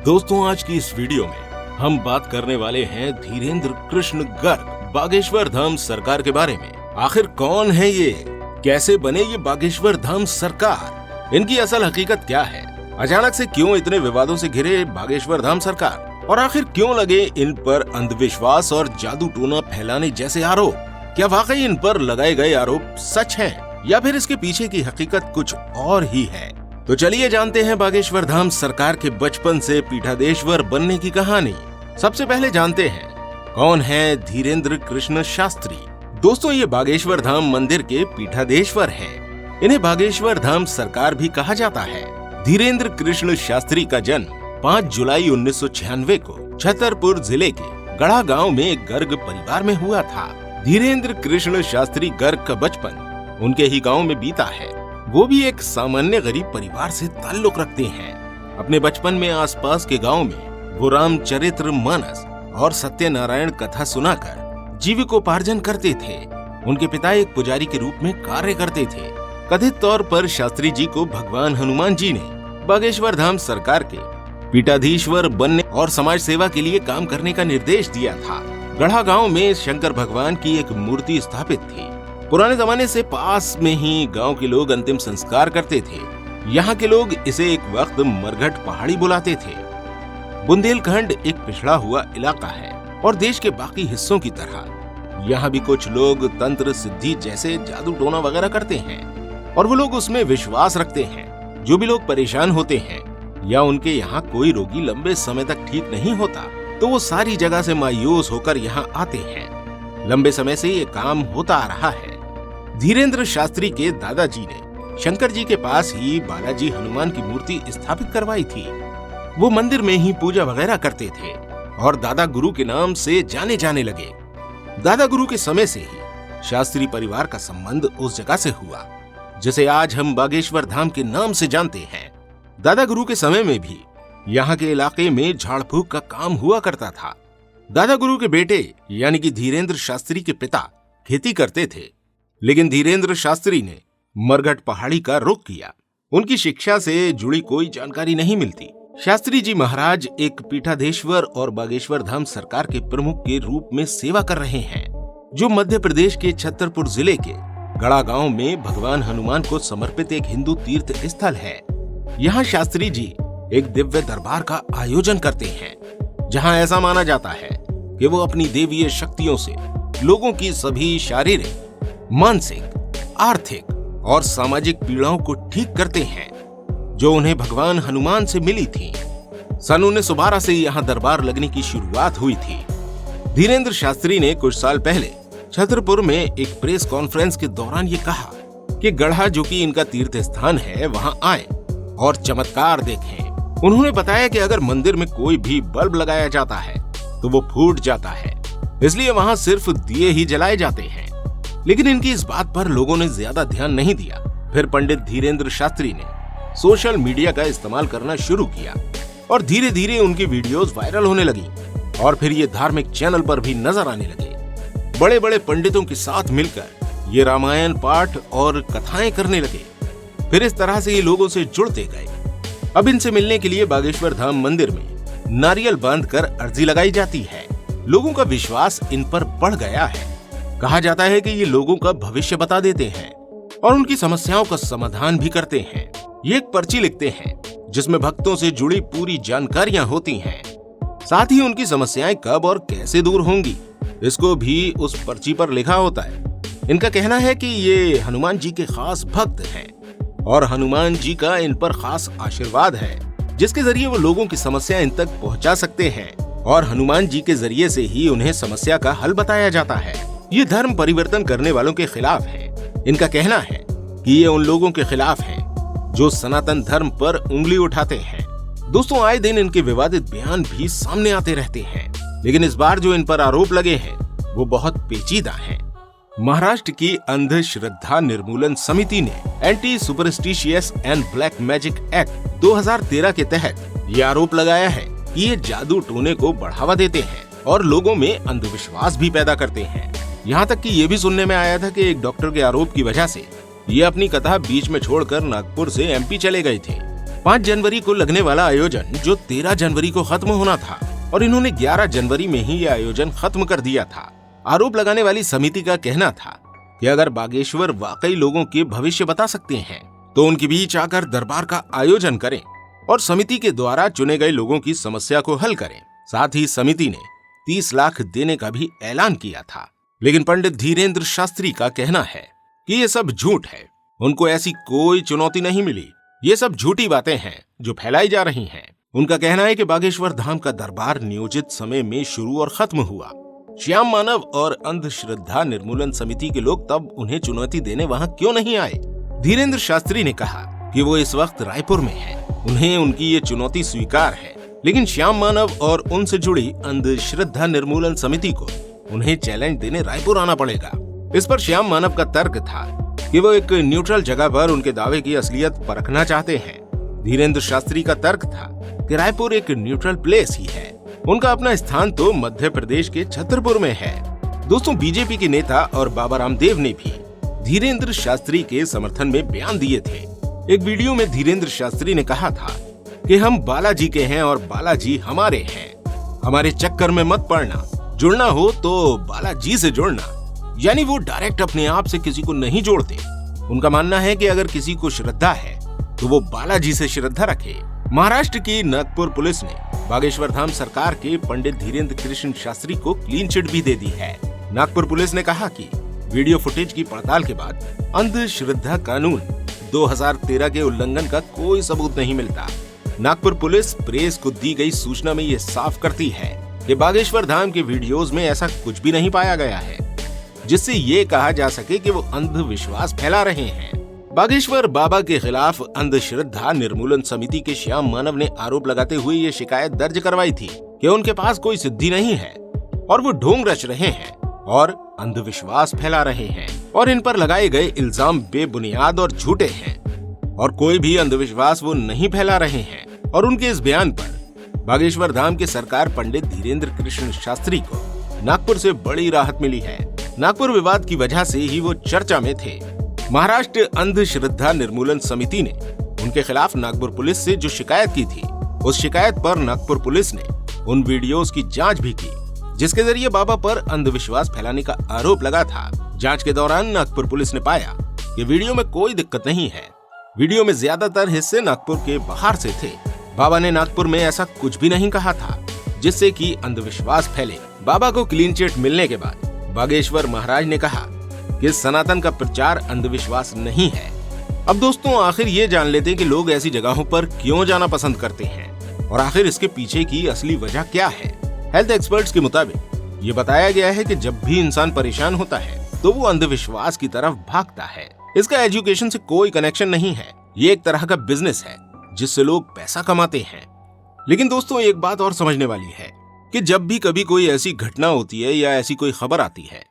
दोस्तों, आज की इस वीडियो में हम बात करने वाले हैं धीरेन्द्र कृष्ण गर्ग बागेश्वर धाम सरकार के बारे में। आखिर कौन है ये, कैसे बने ये बागेश्वर धाम सरकार, इनकी असल हकीकत क्या है, अचानक से क्यों इतने विवादों से घिरे बागेश्वर धाम सरकार, और आखिर क्यों लगे इन पर अंधविश्वास और जादू टोना फैलाने जैसे आरोप। क्या वाकई इन पर लगाए गए आरोप सच हैं या फिर इसके पीछे की हकीकत कुछ और ही है। तो चलिए जानते हैं बागेश्वर धाम सरकार के बचपन से पीठाधीश्वर बनने की कहानी। सबसे पहले जानते हैं कौन है धीरेन्द्र कृष्ण शास्त्री। दोस्तों, ये बागेश्वर धाम मंदिर के पीठाधीश्वर हैं। इन्हें बागेश्वर धाम सरकार भी कहा जाता है। धीरेन्द्र कृष्ण शास्त्री का जन्म 5 जुलाई 1996 को छतरपुर जिले के गढ़ा गांव में एक गर्ग परिवार में हुआ था। धीरेन्द्र कृष्ण शास्त्री गर्ग का बचपन उनके ही गांव में बीता है। वो भी एक सामान्य गरीब परिवार से ताल्लुक रखते हैं। अपने बचपन में आसपास के गांव में वो रामचरित्र मानस और सत्यनारायण कथा सुनाकर जीविकोपार्जन करते थे। उनके पिता एक पुजारी के रूप में कार्य करते थे। कथित तौर पर शास्त्री जी को भगवान हनुमान जी ने बागेश्वर धाम सरकार के पीठाधीश्वर बनने और समाज सेवा के लिए काम करने का निर्देश दिया था। गढ़ा गांव में शंकर भगवान की एक मूर्ति स्थापित थी। पुराने जमाने से पास में ही गांव के लोग अंतिम संस्कार करते थे। यहाँ के लोग इसे एक वक्त मरघट पहाड़ी बुलाते थे। बुंदेलखंड एक पिछड़ा हुआ इलाका है और देश के बाकी हिस्सों की तरह यहाँ भी कुछ लोग तंत्र सिद्धि जैसे जादू टोना वगैरह करते हैं और वो लोग उसमें विश्वास रखते हैं। जो भी लोग परेशान होते हैं या उनके यहाँ कोई रोगी लंबे समय तक ठीक नहीं होता तो वो सारी जगह से मायूस होकर यहाँ आते हैं। लंबे समय से ये काम होता आ रहा है। धीरेन्द्र शास्त्री के दादाजी ने शंकर जी के पास ही बालाजी हनुमान की मूर्ति स्थापित करवाई थी। वो मंदिर में ही पूजा वगैरह करते थे और दादा गुरु के नाम से जाने जाने लगे। दादा गुरु के समय से ही शास्त्री परिवार का संबंध उस जगह से हुआ जिसे आज हम बागेश्वर धाम के नाम से जानते हैं। दादा गुरु के समय में भी यहाँ के इलाके में झाड़ फूक का काम हुआ करता था। दादा गुरु के बेटे यानी कि धीरेन्द्र शास्त्री के पिता खेती करते थे, लेकिन धीरेन्द्र शास्त्री ने मरघट पहाड़ी का रुख किया। उनकी शिक्षा से जुड़ी कोई जानकारी नहीं मिलती। शास्त्री जी महाराज एक पीठाधीश्वर और बागेश्वर धाम सरकार के प्रमुख के रूप में सेवा कर रहे हैं, जो मध्य प्रदेश के छतरपुर जिले के गढ़ा गांव में भगवान हनुमान को समर्पित एक हिंदू तीर्थ स्थल है। यहाँ शास्त्री जी एक दिव्य दरबार का आयोजन करते हैं, जहाँ ऐसा माना जाता है कि वो अपनी देवीय शक्तियों से लोगों की सभी शारीरिक, मानसिक, आर्थिक और सामाजिक पीड़ाओं को ठीक करते हैं, जो उन्हें भगवान हनुमान से मिली थी। सन 1912 से यहाँ दरबार लगने की शुरुआत हुई थी। धीरेन्द्र शास्त्री ने कुछ साल पहले छतरपुर में एक प्रेस कॉन्फ्रेंस के दौरान ये कहा कि गढ़ा, जो कि इनका तीर्थ स्थान है, वहां आए और चमत्कार देखें। उन्होंने बताया कि अगर मंदिर में कोई भी बल्ब लगाया जाता है तो वो फूट जाता है, इसलिए वहां सिर्फ दिए ही जलाए जाते हैं। लेकिन इनकी इस बात पर लोगों ने ज्यादा ध्यान नहीं दिया। फिर पंडित धीरेन्द्र शास्त्री ने सोशल मीडिया का इस्तेमाल करना शुरू किया और धीरे धीरे उनकी वीडियोस वायरल होने लगी और फिर ये धार्मिक चैनल पर भी नजर आने लगे। बड़े बड़े पंडितों के साथ मिलकर ये रामायण पाठ और कथाएं करने लगे। फिर इस तरह से ये लोगों से जुड़ते गए। अब इनसे मिलने के लिए बागेश्वर धाम मंदिर में नारियल बांधकर अर्जी लगाई जाती है। लोगों का विश्वास इन पर बढ़ गया है। कहा जाता है कि ये लोगों का भविष्य बता देते हैं और उनकी समस्याओं का समाधान भी करते हैं। ये एक पर्ची लिखते हैं जिसमें भक्तों से जुड़ी पूरी जानकारियां होती हैं। साथ ही उनकी समस्याएं कब और कैसे दूर होंगी, इसको भी उस पर्ची पर लिखा होता है। इनका कहना है कि ये हनुमान जी के खास भक्त हैं और हनुमान जी का इन पर खास आशीर्वाद है, जिसके जरिए वो लोगों की समस्या इन तक पहुंचा सकते हैं और हनुमान जी के जरिए से ही उन्हें समस्या का हल बताया जाता है। ये धर्म परिवर्तन करने वालों के खिलाफ है। इनका कहना है कि ये उन लोगों के खिलाफ है जो सनातन धर्म पर उंगली उठाते हैं। दोस्तों, आए दिन इनके विवादित बयान भी सामने आते रहते हैं, लेकिन इस बार जो इन पर आरोप लगे हैं वो बहुत पेचीदा हैं। महाराष्ट्र की अंधश्रद्धा निर्मूलन समिति ने anti superstitious and black magic act 2013 के तहत ये आरोप लगाया है कि ये जादू टोने को बढ़ावा देते हैं और लोगों में अंधविश्वास भी पैदा करते हैं। यहाँ तक कि ये भी सुनने में आया था कि एक डॉक्टर के आरोप की वजह से ये अपनी कथा बीच में छोड़कर नागपुर से एमपी चले गए थे। 5 जनवरी को लगने वाला आयोजन जो 13 जनवरी को खत्म होना था, और इन्होंने 11 जनवरी में ही ये आयोजन खत्म कर दिया था। आरोप लगाने वाली समिति का कहना था कि अगर बागेश्वर वाकई लोगों के भविष्य बता सकते हैं तो उनके बीच आकर दरबार का आयोजन करें और समिति के द्वारा चुने गए लोगों की समस्या को हल करें। साथ ही समिति ने 30 लाख देने का भी ऐलान किया था। लेकिन पंडित धीरेन्द्र शास्त्री का कहना है कि ये सब झूठ है, उनको ऐसी कोई चुनौती नहीं मिली, ये सब झूठी बातें हैं जो फैलाई जा रही हैं। उनका कहना है कि बागेश्वर धाम का दरबार नियोजित समय में शुरू और खत्म हुआ। श्याम मानव और अंधश्रद्धा निर्मूलन समिति के लोग तब उन्हें चुनौती देने वहां क्यों नहीं आए? धीरेन्द्र शास्त्री ने कहा कि वो इस वक्त रायपुर में हैं, उन्हें उनकी ये चुनौती स्वीकार है, लेकिन श्याम मानव और उनसे जुड़ी अंधश्रद्धा निर्मूलन समिति को उन्हें चैलेंज देने रायपुर आना पड़ेगा। इस पर श्याम मानव का तर्क था कि वो एक न्यूट्रल जगह पर उनके दावे की असलियत परखना चाहते हैं। धीरेन्द्र शास्त्री का तर्क था कि रायपुर एक न्यूट्रल प्लेस ही है, उनका अपना स्थान तो मध्य प्रदेश के छतरपुर में है। दोस्तों, बीजेपी के नेता और बाबा रामदेव ने भी धीरेन्द्र शास्त्री के समर्थन में बयान दिए थे। एक वीडियो में धीरेन्द्र शास्त्री ने कहा था कि हम बालाजी के हैं और बालाजी हमारे हैं, हमारे चक्कर में मत पड़ना, जुड़ना हो तो बालाजी से जुड़ना। यानी वो डायरेक्ट अपने आप से किसी को नहीं जोड़ते। उनका मानना है कि अगर किसी को श्रद्धा है तो वो बालाजी से श्रद्धा रखे। महाराष्ट्र की नागपुर पुलिस ने बागेश्वर धाम सरकार के पंडित धीरेन्द्र कृष्ण शास्त्री को क्लीन चिट भी दे दी है। नागपुर पुलिस ने कहा कि वीडियो फुटेज की पड़ताल के बाद अंधश्रद्धा कानून 2013 के उल्लंघन का कोई सबूत नहीं मिलता। नागपुर पुलिस प्रेस को दी गई सूचना में ये साफ करती है कि बागेश्वर धाम के वीडियोज में ऐसा कुछ भी नहीं पाया गया है जिससे ये कहा जा सके कि वो अंधविश्वास फैला रहे हैं। बागेश्वर बाबा के खिलाफ अंधश्रद्धा निर्मूलन समिति के श्याम मानव ने आरोप लगाते हुए ये शिकायत दर्ज करवाई थी कि उनके पास कोई सिद्धि नहीं है और वो ढोंग रच रहे हैं और अंधविश्वास फैला रहे हैं और इन पर लगाए गए इल्जाम बेबुनियाद और झूठे हैं और कोई भी अंधविश्वास वो नहीं फैला रहे हैं। और उनके इस बयान पर बागेश्वर धाम के सरकार पंडित धीरेन्द्र कृष्ण शास्त्री को नागपुर से बड़ी राहत मिली है। नागपुर विवाद की वजह से ही वो चर्चा में थे। महाराष्ट्र अंधश्रद्धा निर्मूलन समिति ने उनके खिलाफ नागपुर पुलिस से जो शिकायत की थी, उस शिकायत पर नागपुर पुलिस ने उन वीडियोस की जांच भी की जिसके जरिए बाबा पर अंधविश्वास फैलाने का आरोप लगा था। जांच के दौरान नागपुर पुलिस ने पाया कि वीडियो में कोई दिक्कत नहीं है। वीडियो में ज्यादातर हिस्से नागपुर के बाहर से थे। बाबा ने नागपुर में ऐसा कुछ भी नहीं कहा था जिससे कि अंधविश्वास फैले। बाबा को क्लीन चिट मिलने के बाद बागेश्वर महाराज ने कहा कि सनातन का प्रचार अंधविश्वास नहीं है। अब दोस्तों, आखिर ये जान लेते हैं कि लोग ऐसी जगहों पर क्यों जाना पसंद करते हैं और आखिर इसके पीछे की असली वजह क्या है। हेल्थ एक्सपर्ट्स के मुताबिक ये बताया गया है कि जब भी इंसान परेशान होता है तो वो अंधविश्वास की तरफ भागता है। इसका एजुकेशन से कोई कनेक्शन नहीं है, ये एक तरह का बिजनेस है जिससे लोग पैसा कमाते हैं। लेकिन दोस्तों, एक बात और समझने वाली है कि जब भी कभी कोई ऐसी घटना होती है या ऐसी कोई खबर आती है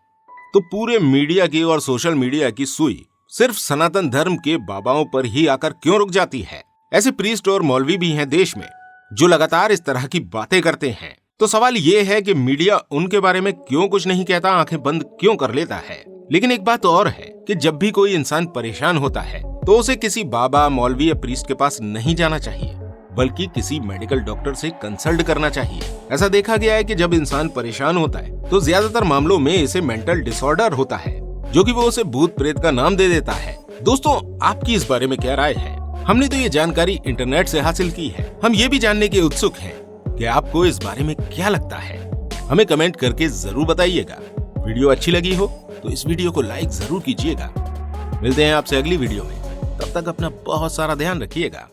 तो पूरे मीडिया की और सोशल मीडिया की सुई सिर्फ सनातन धर्म के बाबाओं पर ही आकर क्यों रुक जाती है। ऐसे प्रीस्ट और मौलवी भी हैं देश में जो लगातार इस तरह की बातें करते हैं। तो सवाल ये है कि मीडिया उनके बारे में क्यों कुछ नहीं कहता, आंखें बंद क्यों कर लेता है। लेकिन एक बात और है कि जब भी कोई इंसान परेशान होता है तो उसे किसी बाबा, मौलवी या प्रीस्ट के पास नहीं जाना चाहिए बल्कि किसी मेडिकल डॉक्टर से कंसल्ट करना चाहिए। ऐसा देखा गया है कि जब इंसान परेशान होता है तो ज्यादातर मामलों में इसे मेंटल डिसऑर्डर होता है जो कि वो उसे भूत प्रेत का नाम दे देता है। दोस्तों, आपकी इस बारे में क्या राय है? हमने तो ये जानकारी इंटरनेट से हासिल की है। हम ये भी जानने के उत्सुक हैं कि आपको इस बारे में क्या लगता है। हमें कमेंट करके जरूर बताइएगा। वीडियो अच्छी लगी हो तो इस वीडियो को लाइक जरूर कीजिएगा। मिलते हैं आपसे अगली वीडियो में, तब तक अपना बहुत सारा ध्यान रखिएगा।